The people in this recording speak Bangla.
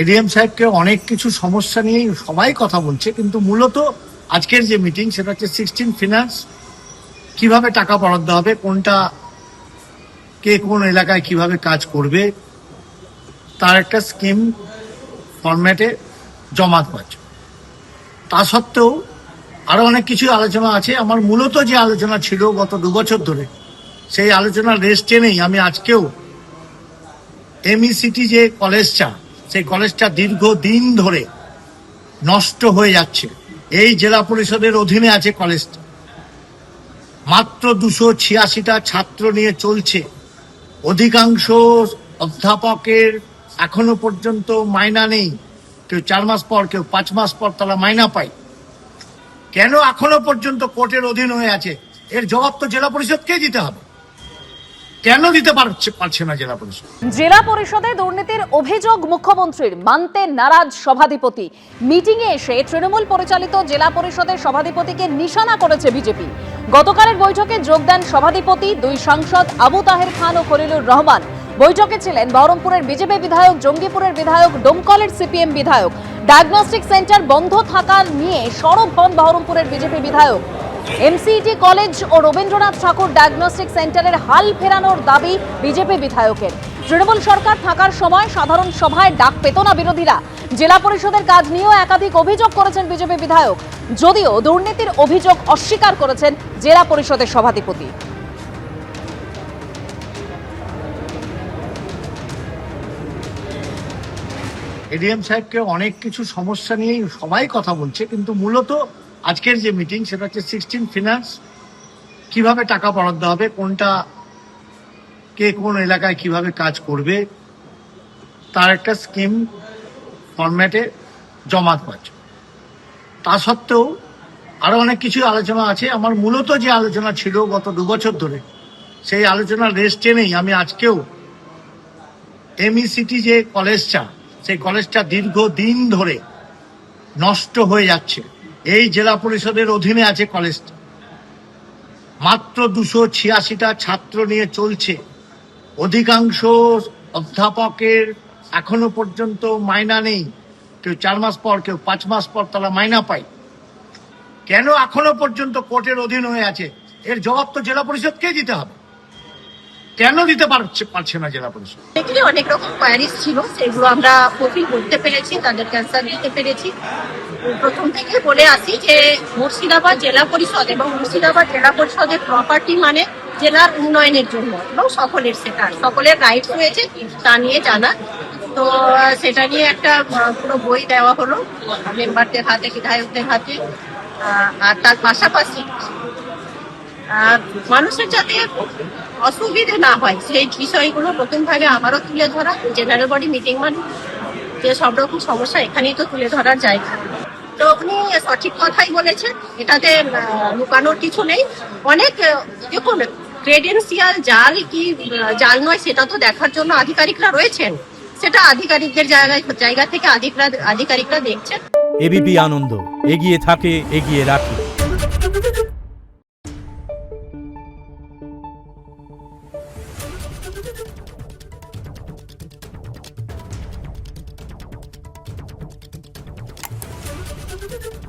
এডিএম সাহেবকে অনেক কিছু সমস্যা নিয়ে সবাই কথা বলছে, কিন্তু মূলত আজকের যে মিটিং সেটা হচ্ছে 16 ফিনান্স কিভাবে টাকা বরাদ্দ হবে, কোনটা কে কোন এলাকায় কিভাবে কাজ করবে তার একটা স্কিম ফরম্যাটে জমা পাচ্ছে। তা সত্ত্বেও আরো অনেক কিছু আলোচনা আছে। আমার মূলত যে আলোচনা ছিল গত 2 বছর ধরে, সেই আলোচনার রেস্ট টেনেই আমি আজকেও এমইসিটি যে কলেজটা, সেই কলেজটা দীর্ঘদিন ধরে নষ্ট হয়ে যাচ্ছে। এই জেলা পরিষদের অধীনে আছে কলেজটা, মাত্র 286টা ছাত্র নিয়ে চলছে। অধিকাংশ অধ্যাপকের এখনো পর্যন্ত মাইনা নেই, কেউ 4 মাস পর, কেউ 5 মাস পর তারা মাইনা পায়। কেন এখনো পর্যন্ত কোর্টের অধীন হয়ে আছে, এর জবাব তো জেলা পরিষদকেই দিতে হবে। কেন দিতে পারছে না জেলা পরিষদ? জেলা পরিষদে দুর্নীতির অভিযোগ মুখ্যমন্ত্রীর, মানতে নারাজ সভাধিপতি। মিটিং এ এসে তৃণমূল পরিচালিত জেলা পরিষদের সভাধিপতিকে নিশানা করেছে বিজেপি। গতকালের বৈঠকে যোগ দেন সভাধিপতি, 2 সাংসদ আবু তাহের খান ও খলিলুর রহমান। বৈঠকে ছিলেন বহরমপুরের বিজেপি বিধায়ক, জঙ্গিপুরের বিধায়ক, ডোমকলের সিপিএম বিধায়ক। ডায়াগনস্টিক সেন্টার বন্ধ থাকা নিয়ে সরব হন বহরমপুরের বিজেপি বিধায়ক। এমসিইটি কলেজ ও রবীন্দ্রনাথ ঠাকুর ডায়াগনস্টিক সেন্টারের হাল ফেরানোর দাবি বিজেপি বিধায়কের। তৃণমূল সরকার থাকার সময় সাধারণ সভায় ডাক পেত না বিরোধীরা। জেলা পরিষদের কাজ নিয়েও একাধিক অভিযোগ করেছেন বিজেপি বিধায়ক, যদিও দুর্নীতির অভিযোগ অস্বীকার করেছেন জেলা পরিষদের সভাধিপতি। এডিএম সাহেবকে অনেক কিছু সমস্যা নিয়ে সবাই কথা বলছে, কিন্তু মূলত আজকের যে মিটিং সেটা হচ্ছে 16 ফিনান্স কিভাবে টাকা বরাদ্দ হবে, কোনটা কে কোন এলাকায় কিভাবে কাজ করবে তার একটা স্কিম ফরম্যাটে জমা পাচ্ছে। তা সত্ত্বেও আরো অনেক কিছু আলোচনা আছে। আমার মূলত যে আলোচনা ছিল গত 2 বছর ধরে, সেই আলোচনার রেস্ট টেনেই আমি আজকেও এমইসিটি যে কলেজটা, সেই কলেজটা দীর্ঘদিন ধরে নষ্ট হয়ে যাচ্ছে। এই জেলা পরিষদের অধীনে আছে কলেজটা, মাত্র 286টা ছাত্র নিয়ে চলছে। অধিকাংশ অধ্যাপকের এখনো পর্যন্ত মাইনা নেই, কেউ 4 মাস পর, কেউ 5 মাস পর তারা মাইনা পায়। কেন এখনো পর্যন্ত কোর্টের অধীন হয়ে আছে, এর জবাব তো জেলা পরিষদকেই দিতে হবে। কেন দিতে পারছে না জেলা পরিষদ? এখানে অনেক রকম কোয়ারিজ ছিল, সেগুলো আমরা ফুলফিল করতে পেরেছি, তাদের ক্যান্সার দিতে পেরেছি। প্রথম থেকে বলে আসি যে মুর্শিদাবাদ জেলা পরিষদ এবং মুর্শিদাবাদ জেলা পরিষদের প্রপার্টি মানে জেলার উন্নয়নের জন্য, এবং সকলের সকলের রাইটস রয়েছে তা নিয়ে জানা। তো সেটা নিয়ে একটা পুরো বই দেওয়া হলো মেম্বারদের হাতে, বিধায়কদের হাতে। আর তার পাশাপাশি মানুষের যাতে অসুবিধে না হয় সেই বিষয়গুলো প্রথম ভাগে আমারও তুলে ধরা। জেনারেল বডি মিটিং মানে যে সব রকম সমস্যা এখানেই তো তুলে ধরার জায়গা। তো উনি সঠিক কথাই বলেছেন, এটাতে লুকানোর কিছু নেই। অনেক দেখুন, ক্রেডেন্সিয়াল জাল কি জাল নয় সেটা তো দেখার জন্য আধিকারিকরা রয়েছেন, সেটা আধিকারিকদের জায়গা থেকে আধিকারিকরা দেখছেন। এবিপি আনন্দ, এগিয়ে থাকে, এগিয়ে রাখে। Thank you.